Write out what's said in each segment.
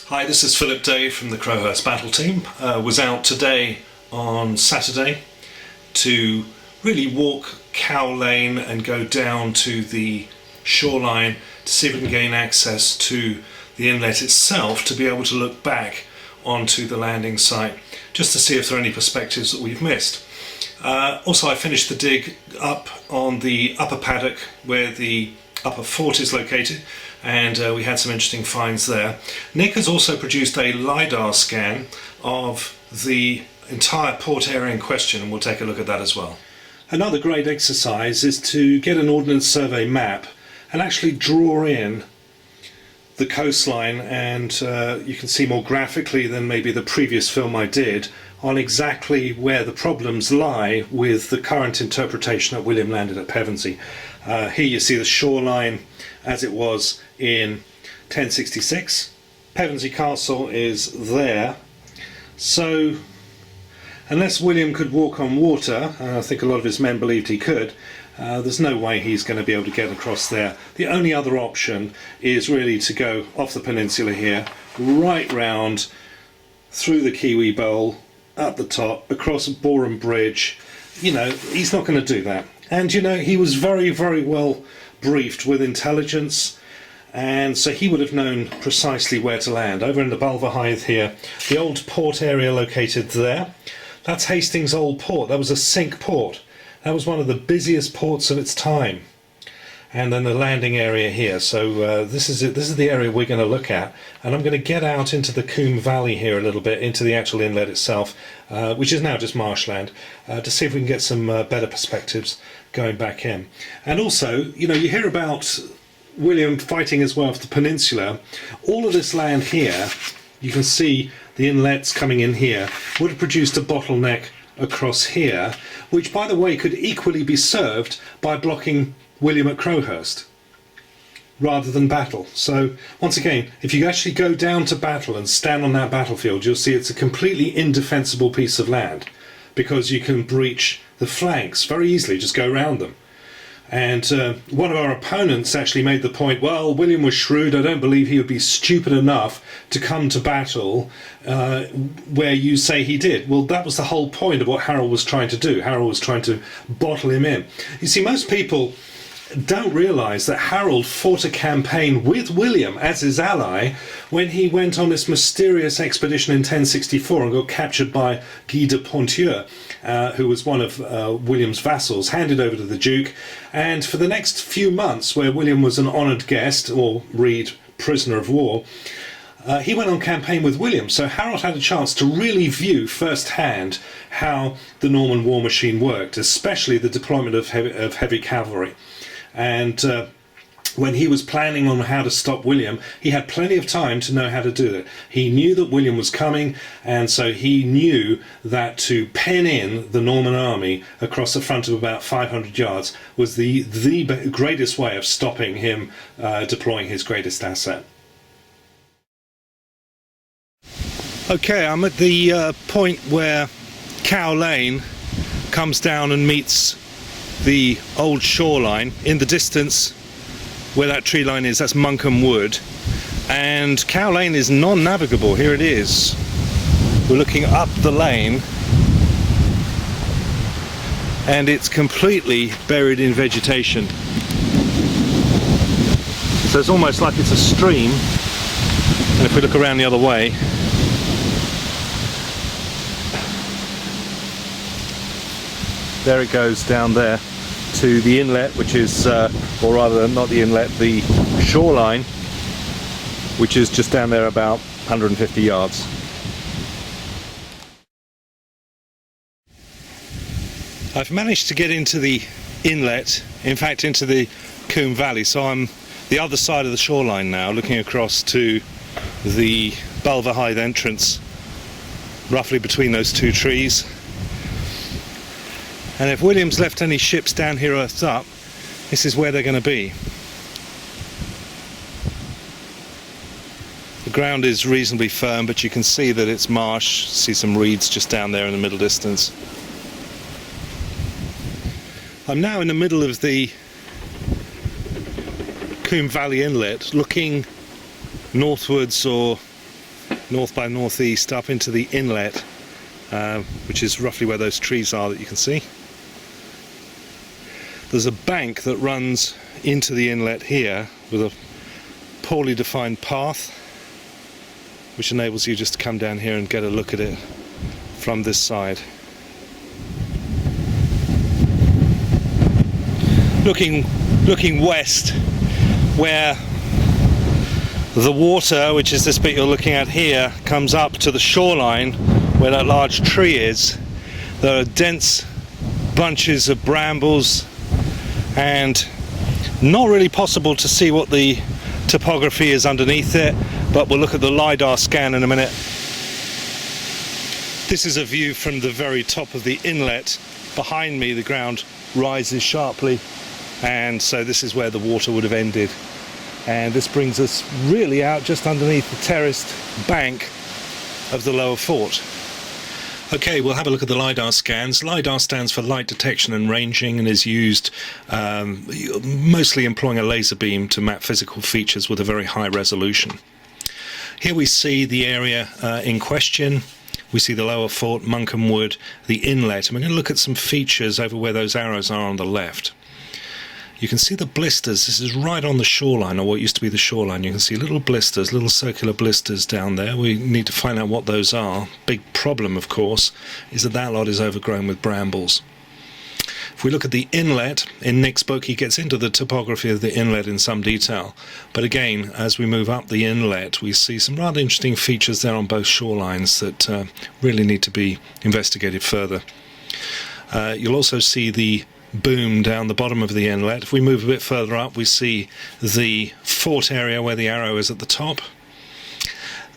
Hi, this is Philip Day from the Crowhurst Battle Team. Was out today on Saturday to really walk Cow Lane and go down to the shoreline to see if we can gain access to the inlet itself to be able to look back onto the landing site just to see if there are any perspectives that we've missed. Also, I finished the dig up on the upper paddock where the upper fort is located, and we had some interesting finds there. Nick has also produced a LiDAR scan of the entire port area in question, and we'll take a look at that as well. Another great exercise is to get an Ordnance Survey map and actually draw in the coastline, and you can see more graphically than maybe the previous film I did on exactly where the problems lie with the current interpretation that William landed at Pevensey. Here you see the shoreline as it was in 1066. Pevensey Castle is there. So unless William could walk on water, and I think a lot of his men believed he could, there's no way he's going to be able to get across there. The only other option is really to go off the peninsula here, right round through the Kiwi Bowl, up the top, across Boreham Bridge. You know, he's not going to do that. And you know, he was very, very well briefed with intelligence, and so he would have known precisely where to land. Over in the Bulverhithe here, the old port area located there, that's Hastings Old Port. That was a sink port. That was one of the busiest ports of its time. And then the landing area here. So this is it. This is the area we're going to look at, and I'm going to get out into the Coon Valley here a little bit, into the actual inlet itself, which is now just marshland, to see if we can get some better perspectives going back in. And also, you know, you hear about William fighting his way off the peninsula. All of this land here, you can see the inlets coming in here, would have produced a bottleneck across here, which by the way could equally be served by blocking William at Crowhurst rather than Battle. So once again, if you actually go down to Battle and stand on that battlefield, you'll see it's a completely indefensible piece of land, because you can breach the flanks very easily, just go around them. And one of our opponents actually made the point, well, William was shrewd, I don't believe he would be stupid enough to come to Battle where you say he did. Well, that was the whole point of what Harold was trying to do. Harold was trying to bottle him in. You see, most people don't realise that Harold fought a campaign with William as his ally when he went on this mysterious expedition in 1064 and got captured by Guy de Ponthieu, who was one of William's vassals, handed over to the Duke, and for the next few months, where William was an honoured guest, or read prisoner of war, he went on campaign with William, so Harold had a chance to really view firsthand how the Norman war machine worked, especially the deployment of heavy cavalry. And when he was planning on how to stop William, he had plenty of time to know how to do it. He knew that William was coming, and so he knew that to pen in the Norman army across the front of about 500 yards was the greatest way of stopping him deploying his greatest asset. Okay, I'm at the point where Cow Lane comes down and meets the old shoreline. In the distance where that tree line is, that's Monkham Wood, and Cow Lane is non-navigable. Here it is. We're looking up the lane and it's completely buried in vegetation, so it's almost like it's a stream. And if we look around the other way, there it goes down there to the inlet, which is, or rather not the inlet, the shoreline, which is just down there about 150 yards. I've managed to get into the inlet, in fact into the Coon Valley, so I'm the other side of the shoreline now, looking across to the Bulverhithe entrance, roughly between those two trees. And if William's left any ships down here earthed up, this is where they're going to be. The ground is reasonably firm, but you can see that it's marsh. See some reeds just down there in the middle distance. I'm now in the middle of the Coon Valley Inlet, looking northwards or north by northeast up into the inlet, which is roughly where those trees are that you can see. There's a bank that runs into the inlet here with a poorly defined path, which enables you just to come down here and get a look at it from this side. Looking west, where the water, which is this bit you're looking at here, comes up to the shoreline where that large tree is. There are dense bunches of brambles and not really possible to see what the topography is underneath it, but we'll look at the LiDAR scan in a minute. This is a view from the very top of the inlet. Behind me the ground rises sharply, and so this is where the water would have ended, and this brings us really out just underneath the terraced bank of the lower fort. Okay, we'll have a look at the LiDAR scans. LiDAR stands for light detection and ranging, and is used mostly employing a laser beam to map physical features with a very high resolution. Here we see the area in question. We see the lower fort, Monkam Wood, the inlet, and we're going to look at some features over where those arrows are on the left. You can see the blisters. This is right on the shoreline, or what used to be the shoreline. You can see little blisters, little circular blisters down there. We need to find out what those are. Big problem, of course, is that that lot is overgrown with brambles. If we look at the inlet, in Nick's book he gets into the topography of the inlet in some detail, but again, as we move up the inlet, we see some rather interesting features there on both shorelines that really need to be investigated further. You'll also see the boom down the bottom of the inlet. If we move a bit further up, we see the fort area where the arrow is at the top.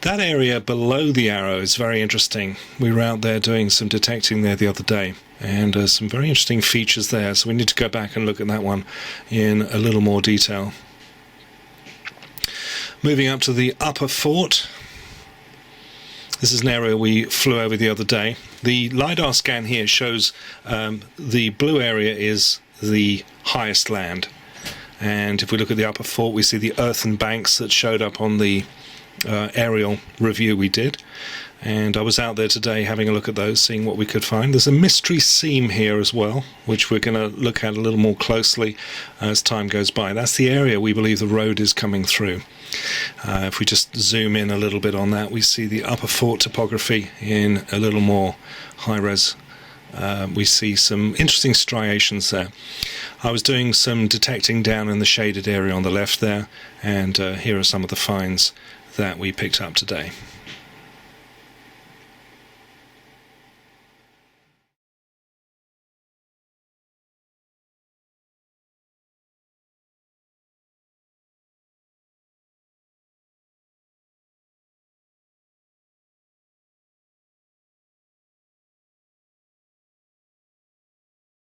That area below the arrow is very interesting. We were out there doing some detecting there the other day, and some very interesting features there, so we need to go back and look at that one in a little more detail. Moving up to the upper fort. This is an area we flew over the other day. The LiDAR scan here shows the blue area is the highest land, and if we look at the upper fort, we see the earthen banks that showed up on the aerial review we did, and I was out there today having a look at those, seeing what we could find. There's a mystery seam here as well, which we're going to look at a little more closely as time goes by. That's the area we believe the road is coming through. If we just zoom in a little bit on that, we see the upper fort topography in a little more high-res. We see some interesting striations there. I was doing some detecting down in the shaded area on the left there, and here are some of the finds that we picked up today.